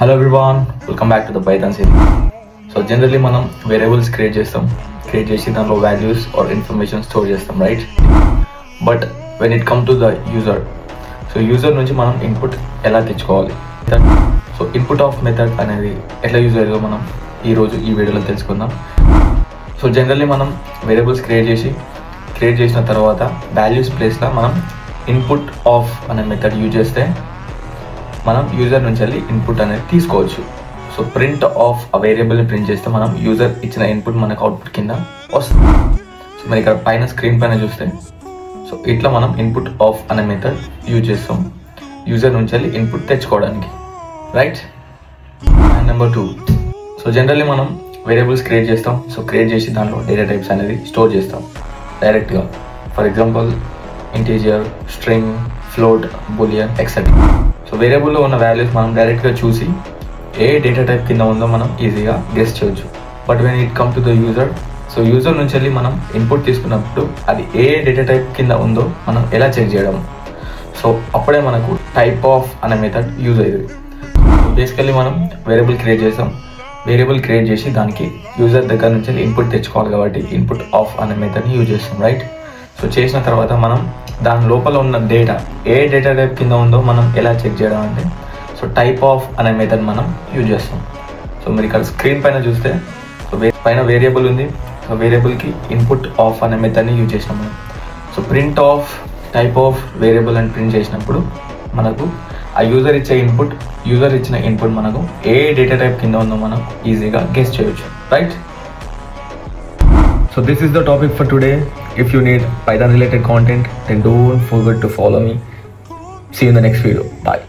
Hello everyone, welcome back to the Python series. So generally మనం variables create చేసి దాంట్లో values or information store చేస్తాం, right? But when it come to the user, so user నుంచి మనం input ఎలా తెచ్చుకోవాలి? So input of method అనేది ఎట్లా యూజ్ అయ్యేదో మనం ఈరోజు ఈ వీడియోలో తెలుసుకుందాం. సో జనరల్లీ మనం వేరియబుల్స్ క్రియేట్ చేసిన తర్వాత వాల్యూస్ ప్లేస్లో మనం ఇన్పుట్ ఆఫ్ అనే మెథడ్ యూజ్ చేస్తే మనం యూజర్ నుంచి వెళ్ళి ఇన్పుట్ అనేది తీసుకోవచ్చు. సో ప్రింట్ ఆఫ్ ఆ వేరియబుల్ని ప్రింట్ చేస్తే మనం యూజర్ ఇచ్చిన ఇన్పుట్ మనకు అవుట్పుట్ కింద వస్తుంది. సో మరి ఇక్కడ పైన స్క్రీన్ పైన చూస్తే సో ఇట్లా మనం ఇన్పుట్ ఆఫ్ అనే మెథడ్ యూజ్ చేస్తాం యూజర్ నుంచి వెళ్ళి ఇన్పుట్ తెచ్చుకోవడానికి, right? And number 2, so generally మనం వేరియబుల్స్ క్రియేట్ చేస్తాం. సో క్రియేట్ చేసి దాంట్లో డేటా టైప్స్ అనేది స్టోర్ చేస్తాం డైరెక్ట్గా. For example integer, string, float, boolean, etcetera. So వేరియబుల్లో ఉన్న వాల్యూస్ మనం డైరెక్ట్గా చూసి ఏ డేటా టైప్ కింద ఉందో మనం ఈజీగా గెస్ చేయొచ్చు. But when it come to the user, so user నుంచి వెళ్ళి మనం ఇన్పుట్ తీసుకున్నప్పుడు అది ఏ డేటా టైప్ కింద ఉందో మనం ఎలా చెక్ చేయడం. సో అప్పుడే మనకు టైప్ ఆఫ్ అనే మెథడ్ యూజ్ అయ్యేది. బేసికల్లీ మనం వేరియబుల్ క్రియేట్ చేస్తాం. వేరియబుల్ క్రియేట్ చేసి దానికి యూజర్ దగ్గర నుంచి ఇన్పుట్ తెచ్చుకోవాలి కాబట్టి ఇన్పుట్ ఆఫ్ అనే మెథడ్ని యూజ్ చేస్తాం, రైట్? సో చేసిన తర్వాత మనం దాని లోపల ఉన్న డేటా ఏ డేటా టైప్ కింద ఉందో మనం ఎలా చెక్ చేయడం అంటే సో టైప్ ఆఫ్ అనే మెథడ్ మనం యూజ్ చేస్తాం. సో మీరు ఇక్కడ స్క్రీన్ పైన చూస్తే సో పైన వేరియబుల్ ఉంది. సో వేరియబుల్కి ఇన్పుట్ ఆఫ్ అనే మెథడ్ని యూజ్ చేసినాం మనం. So print of type of variable అని ప్రింట్ చేసినప్పుడు మనకు ఆ యూజర్ ఇచ్చిన ఇన్పుట్ మనకు ఏ డేటా టైప్ కింద ఉందో మనం ఈజీగా గెస్ చేయొచ్చు, right? So this is the topic for today. If you need Python related content, then don't forget to follow me. See you in the next video. Bye.